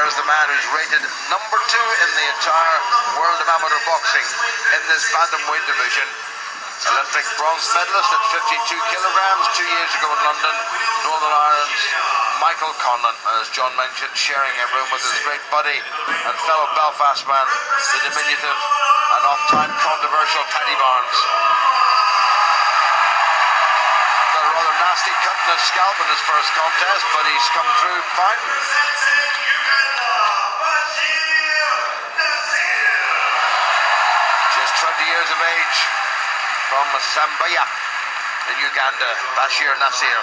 there is the man who's rated #2 in the entire world of amateur boxing in this bantamweight division. Olympic bronze medalist at 52 kilograms 2 years ago in London. Northern Ireland's Michael Conlan, as John mentioned, sharing a room with his great buddy and fellow Belfast man, the diminutive and oft-time controversial Paddy Barnes. Got a rather nasty cut in his scalp in his first contest, but he's come through fine. Just 20 years of age, from Sambaya in Uganda, Bashir Nasir.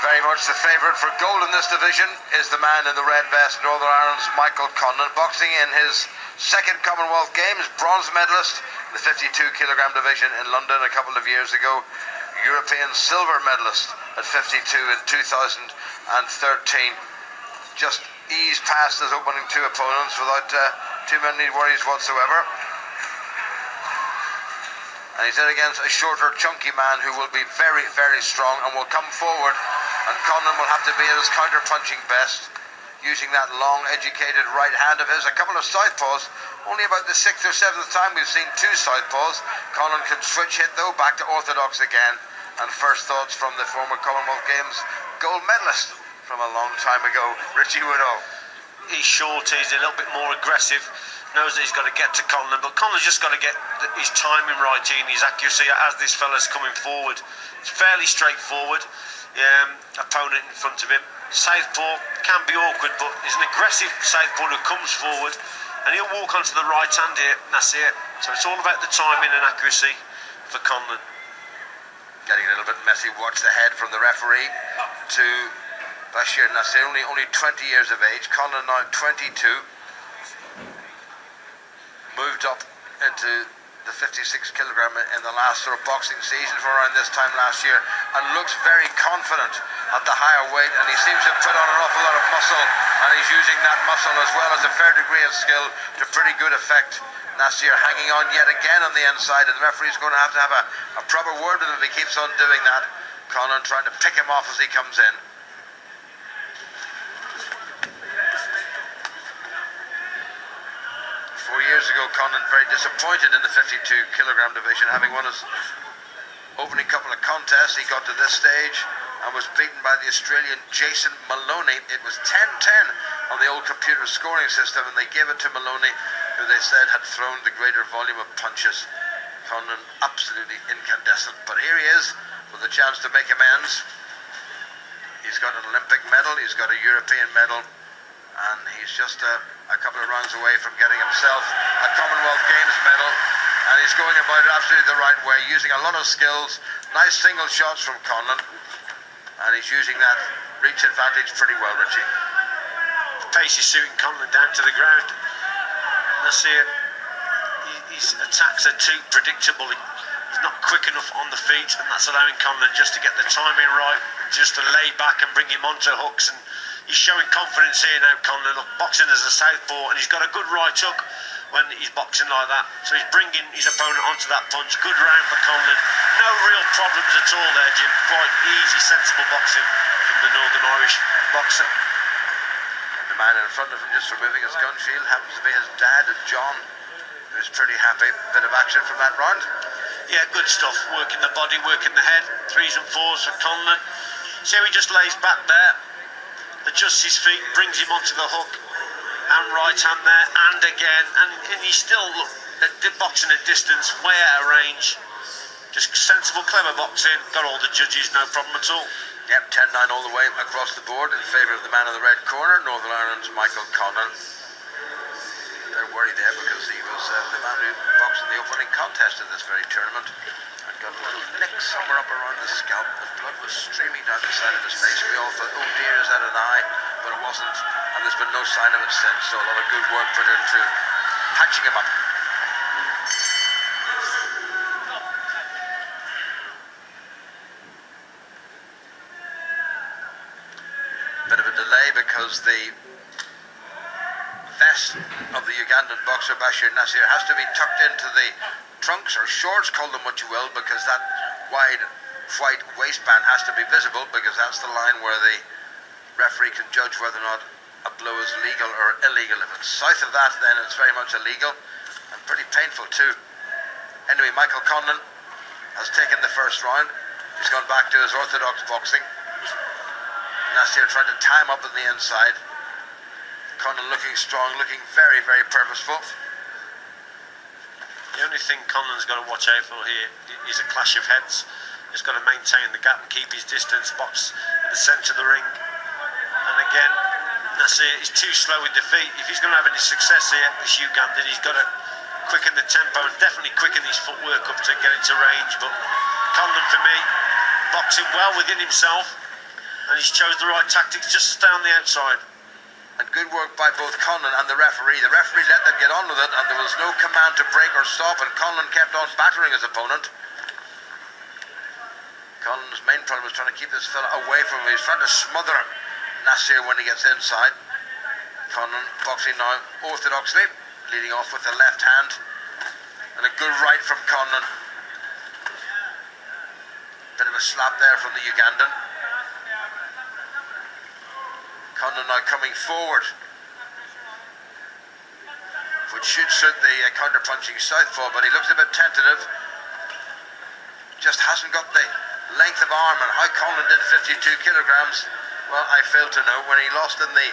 Very much the favourite for gold in this division is the man in the red vest, Northern Ireland's Michael Conlan, boxing in his second Commonwealth Games, bronze medalist in the 52 kilogram division in London a couple of years ago, European silver medalist at 52 in 2013. Just eased past his opening two opponents without too many worries whatsoever. And he's in against a shorter, chunky man who will be very, very strong and will come forward. And Conlan will have to be at his counter-punching best, using that long, educated right hand of his. A couple of southpaws, only about the 6th or 7th time we've seen two southpaws. Conlan can switch hit, though, back to orthodox again. And first thoughts from the former Commonwealth Games gold medalist from a long time ago, Richie Woodall. He's short, he's a little bit more aggressive, knows that he's got to get to Conlan, but Conlan's just got to get his timing right in, his accuracy as this fella's coming forward. It's fairly straightforward. Opponent in front of him, southpaw can be awkward, but he's an aggressive southpaw who comes forward, and he'll walk onto the right hand here. That's it. So it's all about the timing and accuracy for Conlan. Getting a little bit messy. Watch the head from the referee to Bashir Nasir, only 20 years of age. Conlan now 22, moved up into the 56 kilogram in the last sort of boxing season for around this time last year, and looks very confident at the higher weight, and he seems to put on an awful lot of muscle, and he's using that muscle as well as a fair degree of skill to pretty good effect. Nasir hanging on yet again on the inside, and the referee's going to have a proper word with him if he keeps on doing that. Conlan trying to pick him off as he comes in. 4 years ago, Conlan very disappointed in the 52 kilogram division, having won his opening couple of contests. He got to this stage and was beaten by the Australian Jason Maloney. It was 10-10 on the old computer scoring system, and they gave it to Maloney, who they said had thrown the greater volume of punches. Conlan absolutely incandescent, but here he is with a chance to make amends. He's got an Olympic medal, he's got a European medal, and he's just a couple of rounds away from getting himself a Commonwealth Games medal, and he's going about it absolutely the right way, using a lot of skills. Nice single shots from Conlan, and he's using that reach advantage pretty well, Richie. The pace is suiting Conlan down to the ground. Nasir, his attacks are too predictable. He's not quick enough on the feet, and that's allowing Conlan just to get the timing right, just to lay back and bring him onto hooks. And he's showing confidence here now, Conlan. Look, boxing as a southpaw, and he's got a good right hook when he's boxing like that. So he's bringing his opponent onto that punch. Good round for Conlan. No real problems at all there, Jim. Quite easy, sensible boxing from the Northern Irish boxer. And the man in front of him, just removing his gun shield, happens to be his dad, John, who's pretty happy. Bit of action from that round. Yeah, good stuff. Working the body, working the head. 3s and 4s for Conlan. See how he just lays back there, adjusts his feet, brings him onto the hook, and right hand there, and again, and he's still boxing at distance, way out of range. Just sensible, clever boxing. Got all the judges, no problem at all. Yep, 10-9 all the way across the board in favour of the man in the red corner, Northern Ireland's Michael Conlan. They're worried there because he was the man who boxed in the opening contest of this very tournament, and got a little nick somewhere up around the scalp. The blood was streaming down the side of his face. We all thought, oh dear, is that an eye? But it wasn't, and there's been no sign of it since. So a lot of good work put into patching him up. Bit of a delay because the vest of the Ugandan boxer Bashir Nasir has to be tucked into the trunks or shorts, call them what you will, because that wide white waistband has to be visible, because that's the line where the referee can judge whether or not a blow is legal or illegal. If it's south of that, then it's very much illegal and pretty painful too. Anyway, Michael Conlan has taken the first round. He's gone back to his orthodox boxing. Nasir trying to tie him up on the inside. Conlan looking strong, looking very, very purposeful. The only thing Conlan's got to watch out for here is a clash of heads. He's got to maintain the gap, keep his distance, box in the centre of the ring. And again, Nasir is too slow with the feet. If he's going to have any success here, this Ugandan, he's got to quicken the tempo and definitely quicken his footwork up to get into range. But Conlan, for me, boxing well within himself. And he's chose the right tactics just to stay on the outside. And good work by both Conlan and the referee. The referee let them get on with it, and there was no command to break or stop, and Conlan kept on battering his opponent. Conlan's main problem was trying to keep this fella away from him. He's trying to smother Nasir when he gets inside. Conlan boxing now orthodoxly, leading off with the left hand. And a good right from Conlan. Bit of a slap there from the Ugandan. Conlan now coming forward, which should suit the counter-punching southpaw, but he looks a bit tentative. Just hasn't got the length of arm, and how Conlan did 52 kilograms, well, I fail to know. When he lost in the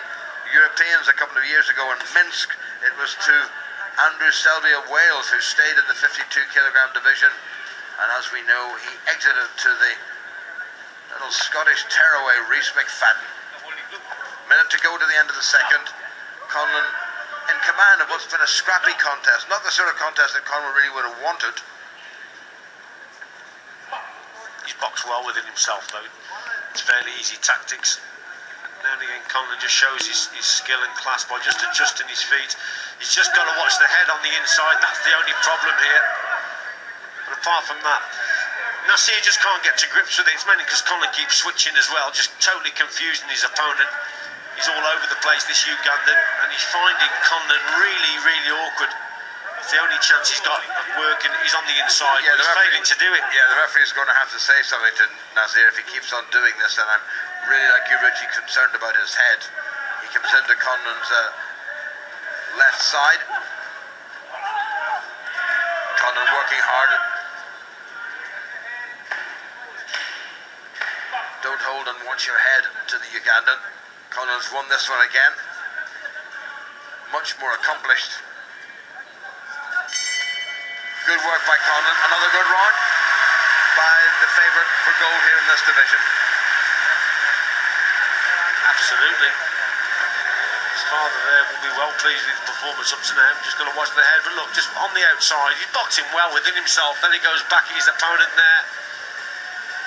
Europeans a couple of years ago in Minsk, it was to Andrew Selby of Wales, who stayed in the 52 kilogram division, and as we know, he exited to the little Scottish tearaway Rhys McFadden. Minute to go to the end of the second. Conlan in command of what's been a scrappy contest, not the sort of contest that Conlan really would have wanted. He's boxed well within himself though. It's fairly easy tactics. Now and again Conlan just shows his skill and class by just adjusting his feet. He's just got to watch the head on the inside. That's the only problem here. But apart from that, Nasir just can't get to grips with it. It's mainly because Conlan keeps switching as well, just totally confusing his opponent. He's all over the place, this Ugandan, and he's finding Conlan really, really awkward. It's the only chance he's got of working. He's on the inside, yeah, but he's failing to do it. Yeah, the referee's going to have to say something to Nasir if he keeps on doing this, and I'm really, like you, Richie, concerned about his head. He comes into Conlan's left side. Conlan working hard. Don't hold and watch your head to the Ugandan. Conlan's won this one again. Much more accomplished. Good work by Conlan. Another good round by the favourite for gold here in this division. Absolutely. His father there will be well pleased with his performance up to now. Just going to watch the head, but look, just on the outside, he's boxing well within himself. Then he goes back at his opponent there.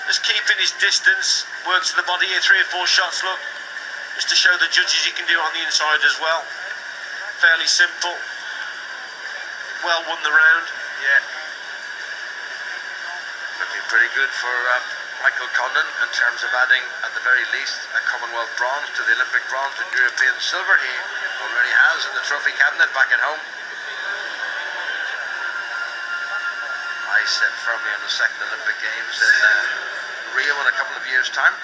Just keeping his distance. Works to the body here, 3 or 4 shots, look. Just to show the judges he can do it on the inside as well. Fairly simple. Well won the round. Yeah. Looking pretty good for Michael Conlan in terms of adding, at the very least, a Commonwealth bronze to the Olympic bronze and European silver. He already has in the trophy cabinet back at home. Eyes set firmly on the second Olympic Games in Rio in a couple of years' time.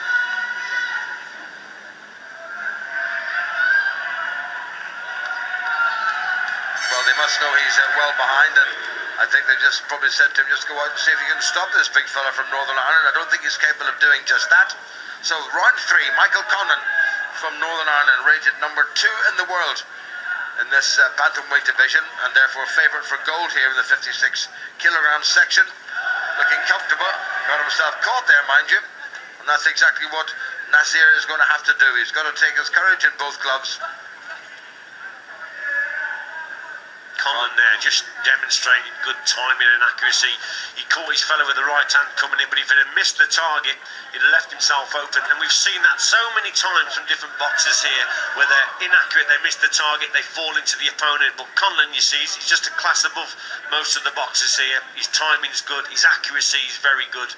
Well, they must know he's well behind, and I think they just probably said to him, just go out and see if you can stop this big fella from Northern Ireland. I don't think he's capable of doing just that. So round 3, Michael Conlan from Northern Ireland, rated number 2 in the world in this bantamweight division, and therefore favourite for gold here in the 56 kilogram section. Looking comfortable, got himself caught there, mind you, and that's exactly what Nasir is going to have to do. He's got to take his courage in both gloves. Conlan there, just demonstrating good timing and accuracy. He caught his fellow with the right hand coming in, but if he had missed the target, he'd have left himself open. And we've seen that so many times from different boxers here, where they're inaccurate, they miss the target, they fall into the opponent. But Conlan, you see, he's just a class above most of the boxers here. His timing's good, his accuracy is very good,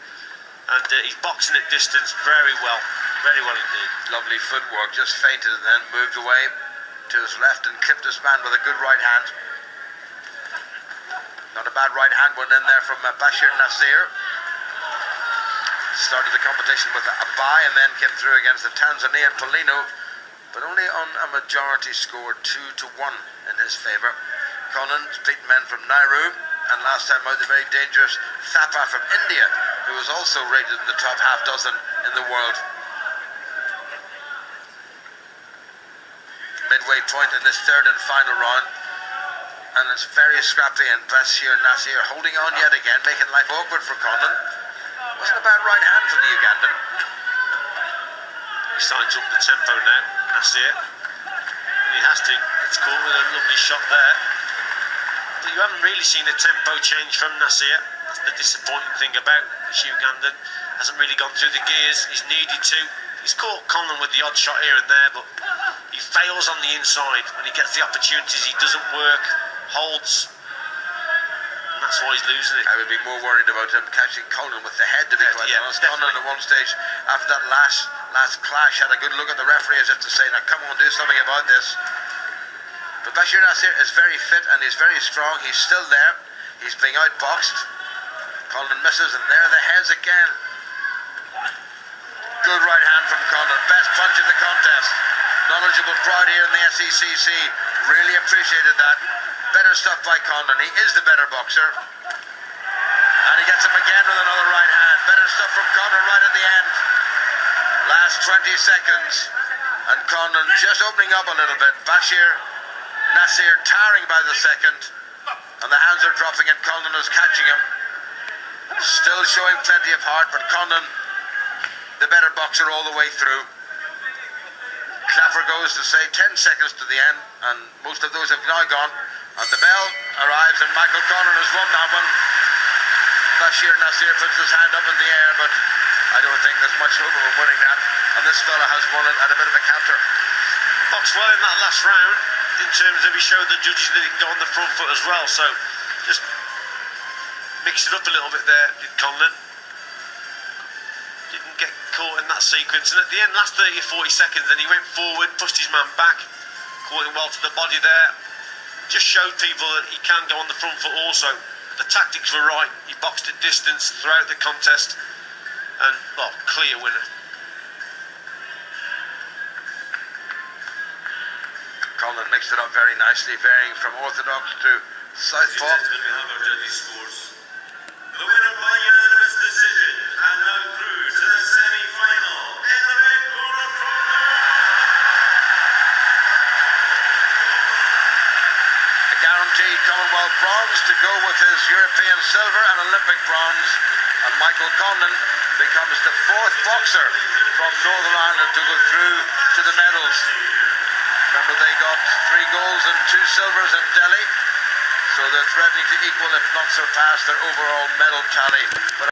and he's boxing at distance very well indeed. Lovely footwork, just feinted and then moved away to his left and clipped his man with a good right hand. Not a bad right hand went in there from Bashir Nasir. Started the competition with a bye and then came through against the Tanzanian Polino, but only on a majority score, 2-1 in his favour. Conlan's beaten men from Nairobi, and last time out the very dangerous Thapa from India, who was also rated in the top half dozen in the world. Midway point in this third and final round, and it's very scrappy, and Bashir Nasir holding on yet again, making life awkward for Conlan. Wasn't a bad right hand from the Ugandan. He's starting to up the tempo now, Nasir, and he has to. It's caught with a lovely shot there, but you haven't really seen a tempo change from Nasir. That's the disappointing thing about this Ugandan. Hasn't really gone through the gears. He's needed to. He's caught Conlan with the odd shot here and there, but he fails on the inside. When he gets the opportunities, he doesn't work, holds, and that's why he's losing it. I would be more worried about him catching Conlan with the head, to be quite honest. Conlan at one stage, after that last clash, had a good look at the referee as if to say, now come on, do something about this. But Bashir Nasir is very fit and he's very strong. He's still there. He's being outboxed. Conlan misses, and there are the heads again. Good right hand from Conlan. Best punch in the contest. Knowledgeable crowd here in the SECC. Really appreciated that. Better stuff by Conlan. He is the better boxer. And he gets him again with another right hand. Better stuff from Conlan right at the end. Last 20 seconds. And Conlan just opening up a little bit. Bashir Nasir tiring by the second. And the hands are dropping and Conlan is catching him. Still showing plenty of heart, but Conlan, the better boxer all the way through. Clapper goes to say 10 seconds to the end, and most of those have now gone. And the bell arrives, and Michael Conlan has won that one. Bashir Nasir puts his hand up in the air, but I don't think there's much hope of him winning that. And this fella has won it at a bit of a counter. Boxed well in that last round, in terms of he showed the judges that he can go on the front foot as well. So just mixed it up a little bit there, did Conlan. Didn't get caught in that sequence, and at the end, last 30 or 40 seconds, then he went forward, pushed his man back, caught him well to the body there. Just showed people that he can go on the front foot also. The tactics were right. He boxed at distance throughout the contest, and well, clear winner. Conlan mixed it up very nicely, varying from orthodox to southpaw. The winner by unanimous decision, and now through to the semi-final, in the red corner from a guaranteed Commonwealth bronze to go with his European silver and Olympic bronze, and Michael Conlan becomes the fourth boxer from Northern Ireland to go through to the medals. Remember, they got 3 golds and 2 silvers in Delhi, so they're threatening to equal, if not surpass, their overall medal tally. But